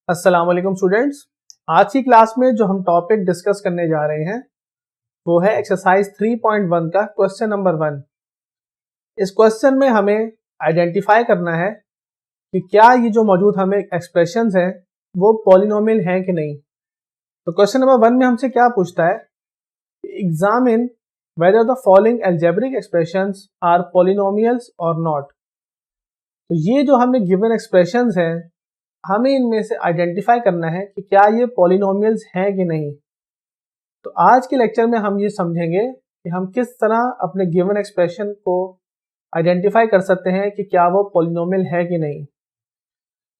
अस्सलाम वालेकुम स्टूडेंट्स। आज की क्लास में जो हम टॉपिक डिस्कस करने जा रहे हैं वो है एक्सरसाइज 3.1 का क्वेश्चन नंबर 1। इस क्वेश्चन में हमें आइडेंटिफाई करना है कि क्या ये जो मौजूद हमें एक्सप्रेशंस हैं वो पॉलिनोमियल हैं कि नहीं। तो क्वेश्चन नंबर 1 में हमसे क्या पूछता है, examine whether the following algebraic expressions are polynomials or not. तो ये जो हमें गिवन एक्सप्रेशंस हैं हमें इनमें से आइडेंटिफाई करना है कि क्या ये पॉलिनोमियल्स हैं कि नहीं। तो आज के लेक्चर में हम ये समझेंगे कि हम किस तरह अपने गिवन एक्सप्रेशन को आइडेंटिफाई कर सकते हैं कि क्या वो पॉलिनोमियल है कि नहीं।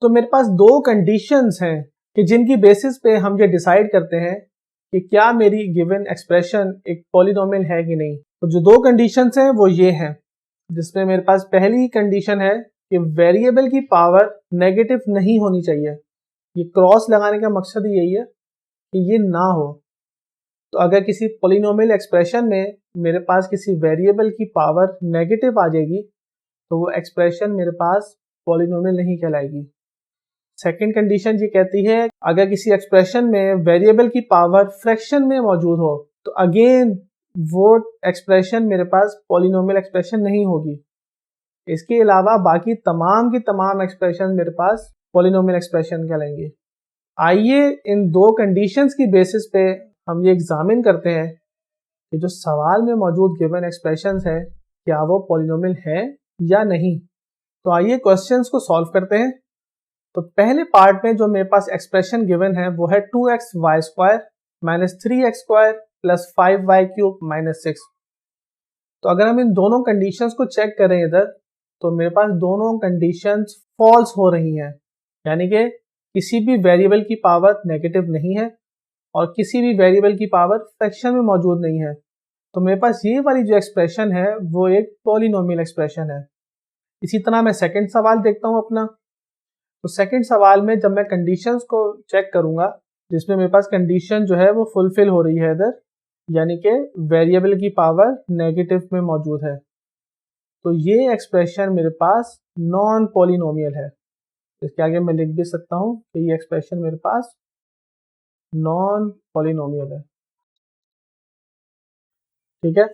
तो मेरे पास दो कंडीशंस हैं कि जिनकी बेसिस पे हम ये डिसाइड करते हैं कि क्या मेरी गिवन एक्सप्रेशन एक पॉलिनोमियल है कि नहीं। तो जो दो कंडीशंस हैं वो ये हैं, जिसमें मेरे पास पहली कंडीशन है कि वेरिएबल की पावर नेगेटिव नहीं होनी चाहिए। ये क्रॉस लगाने का मकसद यही है कि ये ना हो। तो अगर किसी पॉलिनोमियल एक्सप्रेशन में मेरे पास किसी वेरिएबल की पावर नेगेटिव आ जाएगी तो वो एक्सप्रेशन मेरे पास पॉलिनोमियल नहीं कहलाएगी। सेकंड कंडीशन ये कहती है अगर किसी एक्सप्रेशन में वेरिएबल की पावर फ्रैक्शन में मौजूद हो तो अगेन वो एक्सप्रेशन मेरे पास पॉलिनोमियल एक्सप्रेशन नहीं होगी। इसके अलावा बाकी तमाम की तमाम एक्सप्रेशन मेरे पास पॉलिनोमियल एक्सप्रेशन कहलाएंगे। आइए इन दो कंडीशंस की बेसिस पे हम ये एग्जामिन करते हैं कि जो सवाल में मौजूद गिवन एक्सप्रेशंस है क्या वो पॉलिनोमियल है या नहीं। तो आइए क्वेश्चंस को सॉल्व करते हैं। तो पहले पार्ट में जो मेरे पास एक्सप्रेशन गिवन है वो है 2x² minus 3x² plus 5y³ minus 6। तो अगर हम इन दोनों कंडीशंस को चेक करें इधर तो मेरे पास दोनों कंडीशंस फॉल्स हो रही हैं, यानी कि किसी भी वेरिएबल की पावर नेगेटिव नहीं है और किसी भी वेरिएबल की पावर फ्रैक्शन में मौजूद नहीं है। तो मेरे पास ये वाली जो एक्सप्रेशन है वो एक पॉलिनोमियल एक्सप्रेशन है। इसी तरह मैं सेकंड सवाल देखता हूँ अपना। तो सेकंड सवाल में जब मैं कंडीशंस को चेक करूंगा जिसमें मेरे पास कंडीशन जो है वो फुलफिल हो रही है इधर, यानी कि वेरिएबल की पावर नेगेटिव में मौजूद है, तो ये एक्सप्रेशन मेरे पास नॉन पॉलिनोमियल है। इसके आगे मैं लिख भी सकता हूँ कि ये एक्सप्रेशन मेरे पास नॉन पॉलिनोमियल है। ठीक है,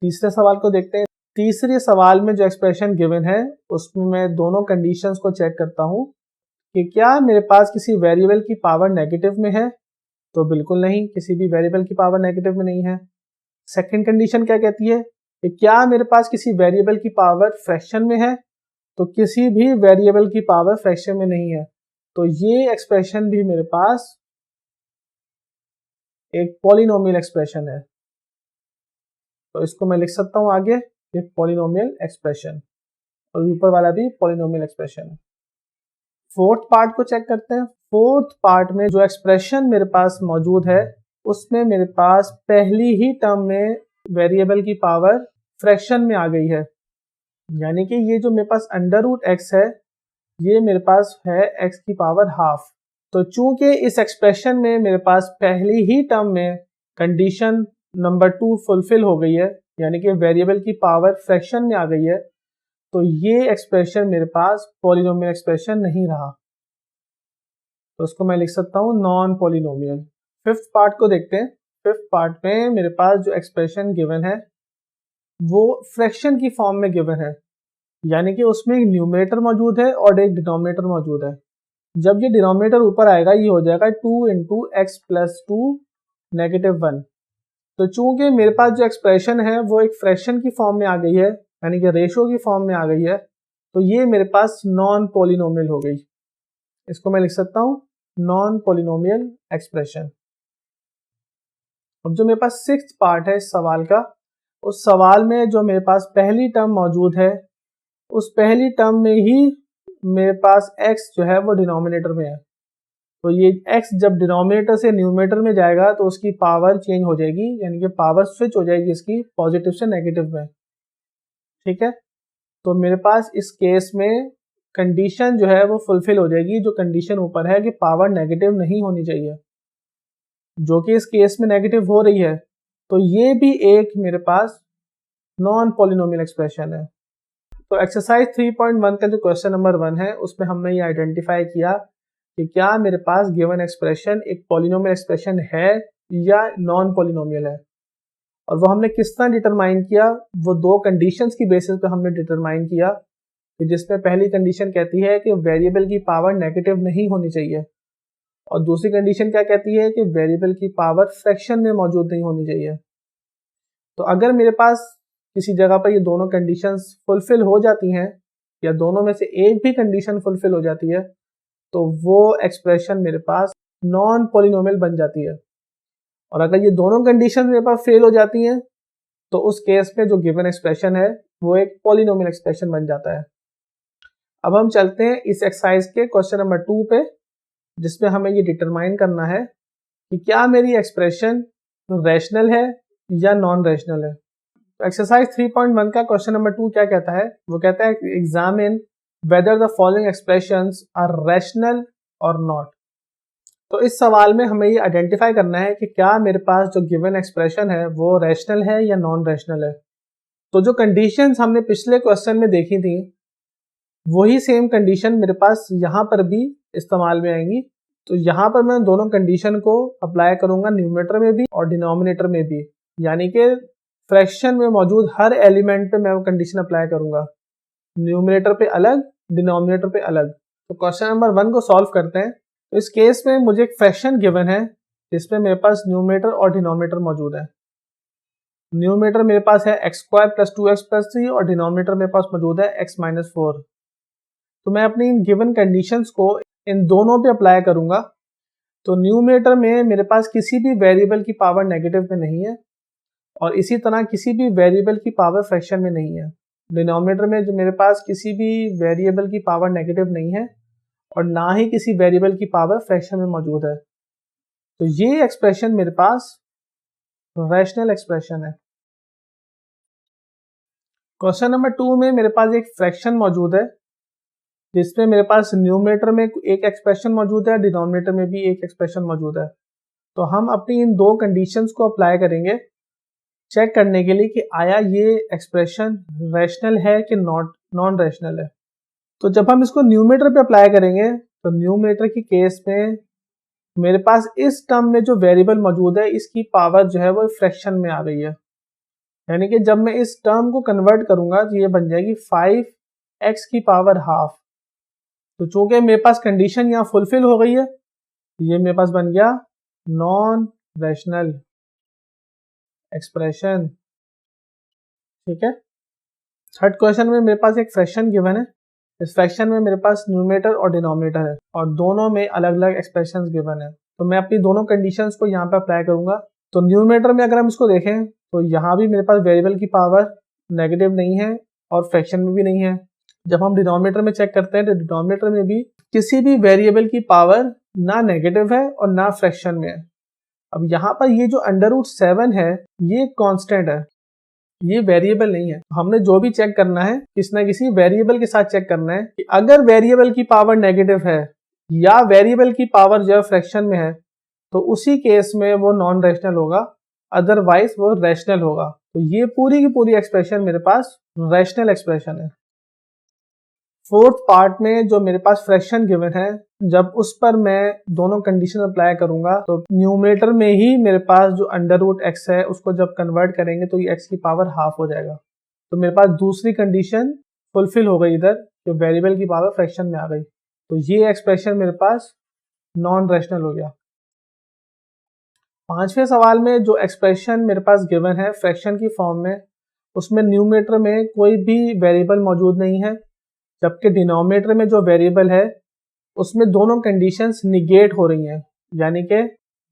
तीसरे सवाल को देखते हैं। तीसरे सवाल में जो एक्सप्रेशन गिवन है उसमें मैं दोनों कंडीशंस को चेक करता हूँ कि क्या मेरे पास किसी वेरिएबल की पावर नेगेटिव में है। तो बिल्कुल नहीं, किसी भी वेरिएबल की पावर नेगेटिव में नहीं है। सेकंड कंडीशन क्या कहती है कि क्या मेरे पास किसी वेरिएबल की पावर फ्रैक्शन में है। तो किसी भी वेरिएबल की पावर फ्रैक्शन में नहीं है, तो ये एक्सप्रेशन भी मेरे पास एक पॉलिनोमियल एक्सप्रेशन है। तो इसको मैं लिख सकता हूं आगे ये पॉलिनोमियल एक्सप्रेशन, और ऊपर वाला भी पॉलिनोमियल एक्सप्रेशन है। फोर्थ पार्ट को चेक करते हैं। फोर्थ पार्ट में जो एक्सप्रेशन मेरे पास मौजूद है उसमें मेरे पास पहली ही टर्म में वेरिएबल की पावर फ्रैक्शन में आ गई है, यानी कि ये जो मेरे पास √x है ये मेरे पास है x की पावर हाफ। तो चूंकि इस एक्सप्रेशन में मेरे पास पहली ही टर्म में कंडीशन नंबर 2 फुलफिल हो गई है, यानी कि वेरिएबल की पावर फ्रैक्शन में आ गई है, तो ये एक्सप्रेशन मेरे पास पॉलिनोमियल एक्सप्रेशन नहीं रहा। तो उसको मैं लिख सकता हूँ नॉन पॉलिनोमियल। फिफ्थ पार्ट को देखते हैं। फिफ्थ पार्ट में मेरे पास जो एक्सप्रेशन गिवन है वो फ्रैक्शन की फॉर्म में गिवन है, यानी कि उसमें एक न्यूमरेटर मौजूद है और एक डिनोमिनेटर मौजूद है। जब ये डिनोमिनेटर ऊपर आएगा ये हो जाएगा 2 × x + 2 -1। तो चूंकि मेरे पास जो एक्सप्रेशन है वो एक फ्रैक्शन की फॉर्म में आ गई है, यानी कि रेशो की फॉर्म में आ गई है, तो ये मेरे पास नॉन पॉलिनोमियल हो गई। इसको मैं लिख सकता हूँ नॉन पॉलिनोमियल एक्सप्रेशन। अब जो मेरे पास सिक्स्थ पार्ट है इस सवाल का, उस सवाल में जो मेरे पास पहली टर्म मौजूद है उस पहली टर्म में ही मेरे पास x जो है वो डिनोमिनेटर में है। तो ये x जब डिनोमिनेटर से न्यूमरेटर में जाएगा तो उसकी पावर चेंज हो जाएगी, यानी कि पावर स्विच हो जाएगी इसकी पॉजिटिव से नेगेटिव में। ठीक है, तो मेरे पास इस केस में कंडीशन जो है वो फुलफिल हो जाएगी, जो कंडीशन ऊपर है कि पावर नेगेटिव नहीं होनी चाहिए, जो कि इस केस में नेगेटिव हो रही है। तो ये भी एक मेरे पास नॉन पॉलिनोमियल एक्सप्रेशन है। तो एक्सरसाइज 3.1 का जो क्वेश्चन नंबर 1 है उसमें हमने ये आइडेंटिफाई किया कि क्या मेरे पास गिवन एक्सप्रेशन एक पॉलिनोमियल एक्सप्रेशन है या नॉन पॉलिनोमियल है। और वो हमने किस तरह डिटरमाइन किया, वो दो कंडीशंस की बेसिस पे हमने डिटरमाइन किया, जिसमें पहली कंडीशन कहती है कि वेरिएबल की पावर नेगेटिव नहीं होनी चाहिए और दूसरी कंडीशन क्या कहती है कि वेरिएबल की पावर फ्रैक्शन में मौजूद नहीं होनी चाहिए। तो अगर मेरे पास किसी जगह पर ये दोनों कंडीशंस फुलफिल हो जाती हैं या दोनों में से एक भी कंडीशन फुलफिल हो जाती है तो वो एक्सप्रेशन मेरे पास नॉन पॉलिनोमियल बन जाती है। और अगर ये दोनों कंडीशन मेरे पास फेल हो जाती हैं तो उस केस में जो गिवन एक्सप्रेशन है वो एक पॉलिनोमियल एक्सप्रेशन बन जाता है। अब हम चलते हैं इस एक्सरसाइज के क्वेश्चन नंबर 2 पे, जिसमें हमें ये डिटरमाइन करना है कि क्या मेरी एक्सप्रेशन रैशनल है या नॉन रैशनल है। तो एक्सरसाइज 3.1 का क्वेश्चन नंबर 2 क्या कहता है, वो कहता है examine whether the following expressions are rational or not. तो इस सवाल में हमें ये आइडेंटिफाई करना है कि क्या मेरे पास जो गिवन एक्सप्रेशन है वो रैशनल है या नॉन रैशनल है। तो जो कंडीशंस हमने पिछले क्वेश्चन में देखी थी वही सेम कंडीशन मेरे पास यहाँ पर भी इस्तेमाल में आएंगी। तो यहाँ पर मैं दोनों कंडीशन को अप्लाई करूंगा न्यूमरेटर में भी और डिनोमिनेटर में भी, यानी कि फ्रैक्शन में मौजूद हर एलिमेंट पे मैं वो कंडीशन अप्लाई करूंगा, न्यूमरेटर पे अलग, डिनोमिनेटर पे अलग। तो क्वेश्चन नंबर 1 को सॉल्व करते हैं। तो इस केस में मुझे एक फ्रैक्शन गिवन है जिसमें मेरे पास न्यूमरेटर और डिनोमिनेटर मौजूद है। न्यूमरेटर मेरे पास है x² + 2x + 3 और डिनोमिनेटर मेरे पास मौजूद है x - 4। तो मैं अपनी इन गिवन कंडीशंस को इन दोनों पे अप्लाई करूंगा। तो न्यूमरेटर में मेरे पास किसी भी वेरिएबल की पावर नेगेटिव में नहीं है और इसी तरह किसी भी वेरिएबल की पावर फ्रैक्शन में नहीं है। डिनोमिनेटर में जो मेरे पास किसी भी वेरिएबल की पावर नेगेटिव नहीं है और ना ही किसी वेरिएबल की पावर फ्रैक्शन में मौजूद है। तो ये एक्सप्रेशन मेरे पास रैशनल एक्सप्रेशन है। क्वेश्चन नंबर 2 में मेरे पास एक फ्रैक्शन मौजूद है जिसमें मेरे पास न्यूमरेटर में एक एक्सप्रेशन मौजूद है, डिनोमिनेटर में भी एक एक्सप्रेशन मौजूद है। तो हम अपनी इन दो कंडीशंस को अप्लाई करेंगे चेक करने के लिए कि आया ये एक्सप्रेशन रैशनल है कि नॉन रैशनल है। तो जब हम इसको न्यूमरेटर पे अप्लाई करेंगे तो न्यूमरेटर की केस में मेरे पास इस टर्म में जो वेरिएबल मौजूद है इसकी पावर जो है वो फ्रैक्शन में आ गई है, यानी कि जब मैं इस टर्म को कन्वर्ट करूंगा तो ये बन जाएगी 5x की पावर हाफ। तो चूंकि मेरे पास कंडीशन यहाँ फुलफिल हो गई है ये मेरे पास बन गया नॉन रैशनल एक्सप्रेशन। ठीक है। थर्ड क्वेश्चन में मेरे पास एक फ्रैक्शन गिवन है। इस फ्रैक्शन में मेरे पास न्यूमरेटर और डिनोमिनेटर है और दोनों में अलग अलग एक्सप्रेशंस गिवन है। तो मैं अपनी दोनों कंडीशंस को यहाँ पे अप्लाई करूंगा। तो न्यूमरेटर में अगर हम इसको देखें तो यहाँ भी मेरे पास वेरिएबल की पावर नेगेटिव नहीं है और फ्रैक्शन में भी नहीं है। जब हम डिनोमिनेटर में चेक करते हैं तो डिनोमिनेटर में भी किसी भी वेरिएबल की पावर ना नेगेटिव है और ना फ्रैक्शन में है। अब यहाँ पर ये जो √7 है ये कांस्टेंट है, ये वेरिएबल नहीं है। हमने जो भी चेक करना है किसी ना किसी वेरिएबल के साथ चेक करना है कि अगर वेरिएबल की पावर नेगेटिव है या वेरिएबल की पावर जो है फ्रैक्शन में है तो उसी केस में वो नॉन रैशनल होगा, अदरवाइज वो रैशनल होगा। तो ये पूरी की पूरी एक्सप्रेशन मेरे पास रैशनल एक्सप्रेशन है। फोर्थ पार्ट में जो मेरे पास फ्रैक्शन गिवन है जब उस पर मैं दोनों कंडीशन अप्लाई करूंगा तो न्यूमरेटर में ही मेरे पास जो √x है उसको जब कन्वर्ट करेंगे तो ये x की पावर हाफ हो जाएगा। तो मेरे पास दूसरी कंडीशन फुलफिल हो गई, इधर जो वेरिएबल की पावर फ्रैक्शन में आ गई। तो ये एक्सप्रेशन मेरे पास नॉन रैशनल हो गया। पांचवें सवाल में जो एक्सप्रेशन मेरे पास गिवन है फ्रैक्शन की फॉर्म में, उसमें न्यूमरेटर में कोई भी वेरिएबल मौजूद नहीं है, जबकि डिनोमिनेटर में जो वेरिएबल है उसमें दोनों कंडीशंस निगेट हो रही हैं, यानी कि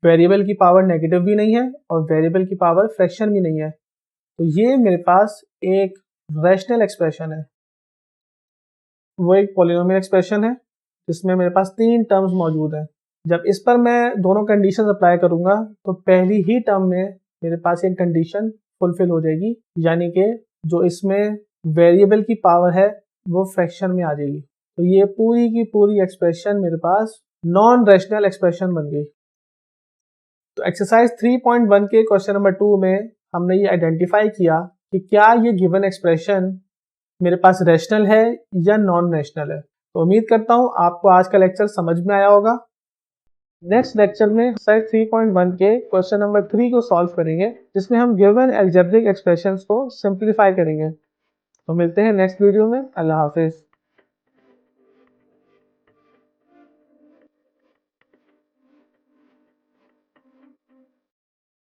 वेरिएबल की पावर नेगेटिव भी नहीं है और वेरिएबल की पावर फ्रैक्शन भी नहीं है। तो ये मेरे पास एक रैशनल एक्सप्रेशन है, वो एक पॉलिनोमियल एक्सप्रेशन है जिसमें मेरे पास 3 टर्म्स मौजूद हैं। जब इस पर मैं दोनों कंडीशंस अप्लाई करूंगा तो पहली ही टर्म में मेरे पास एक कंडीशन फुलफिल हो जाएगी, यानी कि जो इसमें वेरिएबल की पावर है वो फ्रैक्शन में आ जाएगी। तो ये पूरी की पूरी एक्सप्रेशन मेरे पास नॉन रैशनल एक्सप्रेशन बन गई। तो एक्सरसाइज 3.1 के क्वेश्चन नंबर 2 में हमने ये आइडेंटिफाई किया कि क्या ये गिवन एक्सप्रेशन मेरे पास रैशनल है या नॉन रैशनल है। तो उम्मीद करता हूँ आपको आज का लेक्चर समझ में आया होगा। नेक्स्ट लेक्चर में एक्सरसाइज 3.1 के क्वेश्चन नंबर 3 को सॉल्व करेंगे, जिसमें हम गिवन अलजेब्रिक एक्सप्रेशंस को सिंप्लीफाई करेंगे। तो मिलते हैं नेक्स्ट वीडियो में। अल्लाह हाफिज।